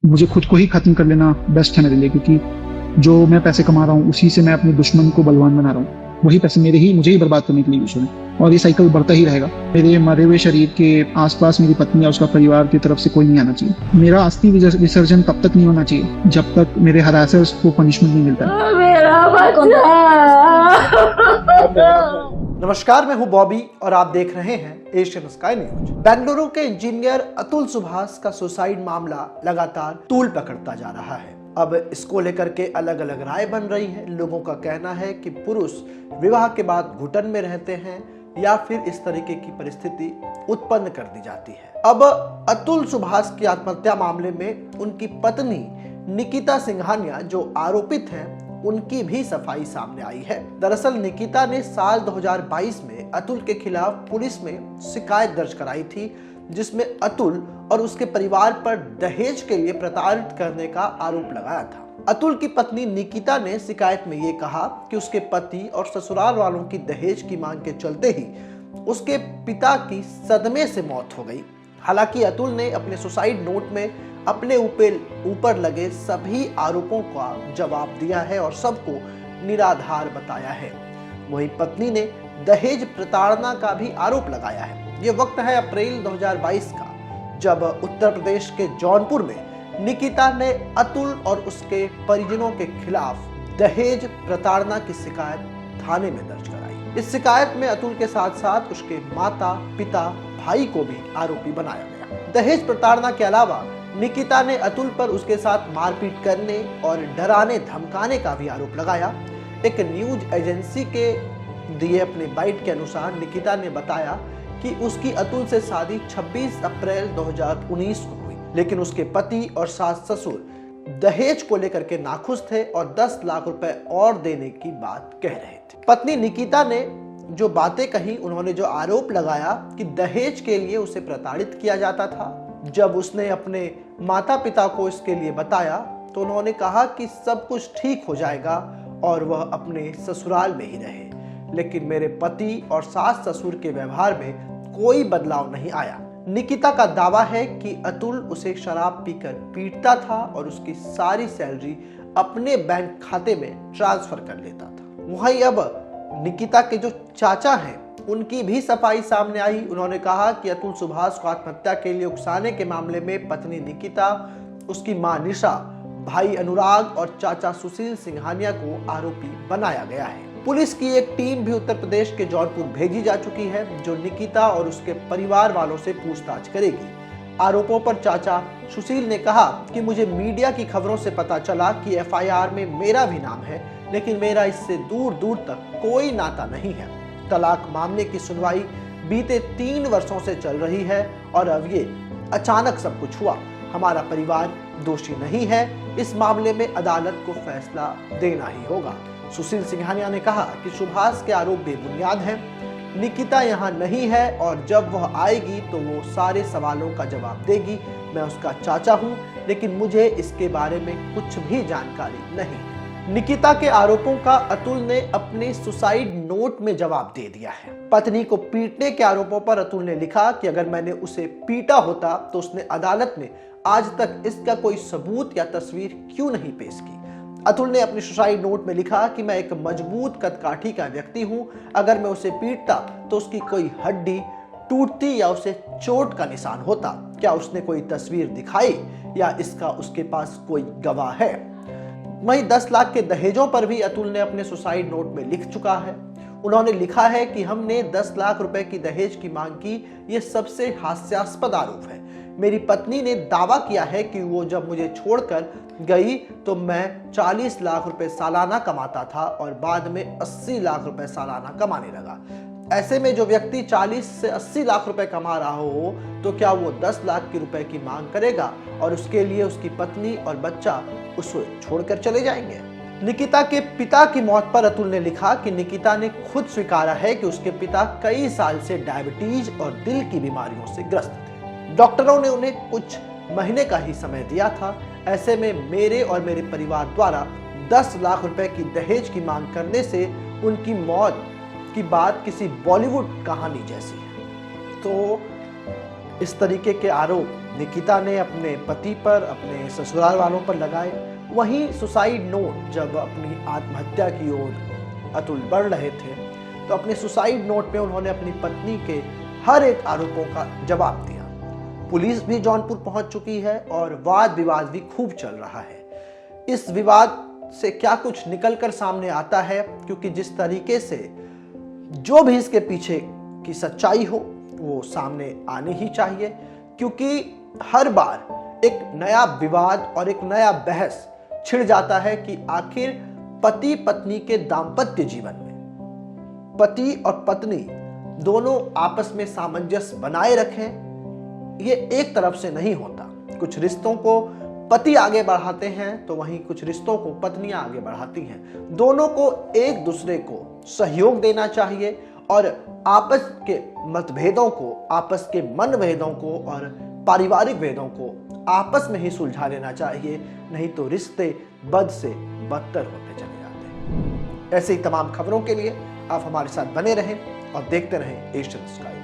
मुझे खुद को ही खत्म कर लेना बेस्ट है मेरे लिए, क्योंकि जो मैं पैसे कमा रहा हूँ उसी से मैं अपने दुश्मन को बलवान बना रहा हूँ। वही पैसे मुझे ही बर्बाद करने के लिए यूज हो रहे हैं, और ये साइकिल बढ़ता ही रहेगा। मेरे मरे हुए शरीर के आसपास मेरी पत्नी और उसका परिवार की तरफ से कोई नहीं आना चाहिए। मेरा अस्थि विसर्जन तब तक नहीं होना चाहिए जब तक मेरे हरासर्स को पनिशमेंट नहीं मिलता है। मेरा बच्चा। नमस्कार, मैं हूं बॉबी और आप देख रहे हैं एशियन स्काई न्यूज। बेंगलुरु के इंजीनियर अतुल सुभाष का सुसाइड मामला लगातार तूल पकड़ता जा रहा है। अब इसको लेकर के अलग अलग राय बन रही है। लोगों का कहना है कि पुरुष विवाह के बाद घुटन में रहते हैं या फिर इस तरीके की परिस्थिति उत्पन्न कर दी जाती है। अब अतुल सुभाष की आत्महत्या मामले में उनकी पत्नी निकिता सिंघानिया जो आरोपित हैं, उनकी भी सफाई सामने आई है। दरअसल निकिता ने साल 2022 में अतुल के खिलाफ पुलिस में शिकायत दर्ज कराई थी, जिसमें अतुल और उसके परिवार पर दहेज के लिए प्रताड़ित करने का आरोप लगाया था। अतुल की पत्नी निकिता ने शिकायत में ये कहा कि उसके पति और ससुराल वालों की दहेज की मांग के चलते ही उसके पिता की सदमे से मौत हो गई। हालांकि अतुल ने अपने सुसाइड नोट में अपने ऊपर लगे सभी आरोपों का जवाब दिया है और सबको निराधार बताया है। वहीं पत्नी ने दहेज प्रताड़ना का भी आरोप लगाया है। ये वक्त है अप्रैल 2022 का, जब उत्तर प्रदेश के जौनपुर में निकिता ने अतुल और उसके परिजनों के खिलाफ दहेज प्रताड़ना की शिकायत थाने में दर्ज कराई। इस शिकायत में अतुल के साथ साथ उसके माता, पिता, भाई को भी आरोपी बनाया गया। दहेज प्रताड़ना के अलावा निकिता ने अतुल पर उसके साथ मारपीट करने और डराने धमकाने का भी आरोप लगाया। एक न्यूज एजेंसी के दिए अपने बाइट के अनुसार निकिता ने बताया कि उसकी अतुल से शादी 26 अप्रैल 2019 को हुई, लेकिन उसके पति और सास ससुर दहेज को लेकर के नाखुश थे और 10 लाख रुपए और देने की बात कह रहे थे। पत्नी निकिता ने जो बातें कही, उन्होंने जो आरोप लगाया कि दहेज के लिए उसे प्रताड़ित किया जाता था। जब उसने अपने माता पिता को इसके लिए बताया तो उन्होंने कहा कि सब कुछ ठीक हो जाएगा और वह अपने ससुराल में ही रहे, लेकिन मेरे पति और सास ससुर के व्यवहार में कोई बदलाव नहीं आया। निकिता का दावा है कि अतुल उसे शराब पीकर पीटता था और उसकी सारी सैलरी अपने बैंक खाते में ट्रांसफर कर लेता था। वहीं अब निकिता के जो चाचा हैं, उनकी भी सफाई सामने आई। उन्होंने कहा कि अतुल सुभाष को आत्महत्या के लिए उकसाने के मामले में पत्नी निकिता, उसकी मां निशा, भाई अनुराग और चाचा सुशील सिंघानिया को आरोपी बनाया गया है। पुलिस की एक टीम भी उत्तर प्रदेश के जौनपुर भेजी जा चुकी है, जो निकिता और उसके परिवार वालों से पूछताछ करेगी। आरोपों पर चाचा सुशील ने कहा कि मुझे मीडिया की खबरों से पता चला कि एफआईआर में मेरा भी नाम है, लेकिन मेरा इससे दूर दूर तक कोई नाता नहीं है। तलाक मामले की सुनवाई बीते 3 वर्षों से चल रही है और अब ये अचानक सब कुछ हुआ। हमारा परिवार दोषी नहीं है, इस मामले में अदालत को फैसला देना ही होगा। सुशील सिंघानिया ने कहा कि सुभाष के आरोप बेबुनियाद हैं। निकिता यहाँ नहीं है और जब वह आएगी तो वो सारे सवालों का जवाब देगी। मैं उसका चाचा हूँ, लेकिन मुझे इसके बारे में कुछ भी जानकारी नहीं है। निकिता के आरोपों का अतुल ने अपने सुसाइड नोट में जवाब दे दिया है। पत्नी को पीटने के आरोपों पर अतुल ने लिखा कि अगर मैंने उसे पीटा होता तो उसने अदालत में आज तक इसका कोई सबूत या तस्वीर क्यों नहीं पेश की। अतुल ने अपने सुसाइड नोट में लिखा कि मैं एक मजबूत कदकाठी का व्यक्ति हूं, अगर मैं उसे पीटता तो उसकी कोई हड्डी टूटती या उसे चोट का निशान होता। क्या उसने कोई तस्वीर दिखाई या इसका उसके पास कोई गवाह है? वहीं 10 लाख के दहेजों पर भी अतुल ने अपने सुसाइड नोट में लिख चुका है। उन्होंने लिखा है कि हमने 10 लाख रुपए की दहेज की मांग की, ये सबसे हास्यास्पद आरोप है। मेरी पत्नी ने दावा किया है कि वो जब मुझे छोड़कर गई तो मैं 40 लाख रुपए सालाना कमाता था और बाद में 80 लाख रुपए सालाना कमाने लगा। ऐसे में जो व्यक्ति 40 से 80 लाख रुपए कमा रहा हो तो क्या वो 10 लाख की रुपए की मांग करेगा और उसके लिए उसकी पत्नी और बच्चा उसे छोड़कर चले जाएंगे? निकिता के पिता की मौत पर अतुल ने लिखा कि निकिता ने खुद स्वीकारा है कि उसके पिता कई साल से डायबिटीज और दिल की बीमारियों से ग्रस्त थे। डॉक्टरों ने उन्हें कुछ महीने का ही समय दिया था। ऐसे में मेरे और मेरे परिवार द्वारा 10 लाख रुपए की दहेज की मांग करने से उनकी मौत की बात किसी बॉलीवुड कहानी जैसी है। तो इस तरीके के आरोप निकिता ने अपने पति पर, अपने ससुराल वालों पर लगाए। वहीं सुसाइड नोट, जब अपनी आत्महत्या की ओर अतुल बढ़ रहे थे तो अपने सुसाइड नोट में उन्होंने अपनी पत्नी के हर एक आरोपों का जवाब दिया। पुलिस भी जौनपुर पहुंच चुकी है और वाद विवाद भी खूब चल रहा है। इस विवाद से क्या कुछ निकलकर सामने आता है, क्योंकि जिस तरीके से जो भी इसके पीछे की सच्चाई हो वो सामने आनी ही चाहिए, क्योंकि हर बार एक नया विवाद और एक नया बहस छिड़ जाता है कि आखिर पति पत्नी के दाम्पत्य जीवन में पति और पत्नी दोनों आपस में सामंजस्य बनाए रखें। ये एक तरफ से नहीं होता। कुछ रिश्तों को पति आगे बढ़ाते हैं तो वहीं कुछ रिश्तों को पत्नियां आगे बढ़ाती हैं। दोनों को एक दूसरे को सहयोग देना चाहिए और आपस के मतभेदों को, आपस के मनभेदों को और पारिवारिक भेदों को आपस में ही सुलझा लेना चाहिए, नहीं तो रिश्ते बद से बदतर होते चले जाते हैं। ऐसे ही तमाम खबरों के लिए आप हमारे साथ बने रहें और देखते रहें एशियन स्काई।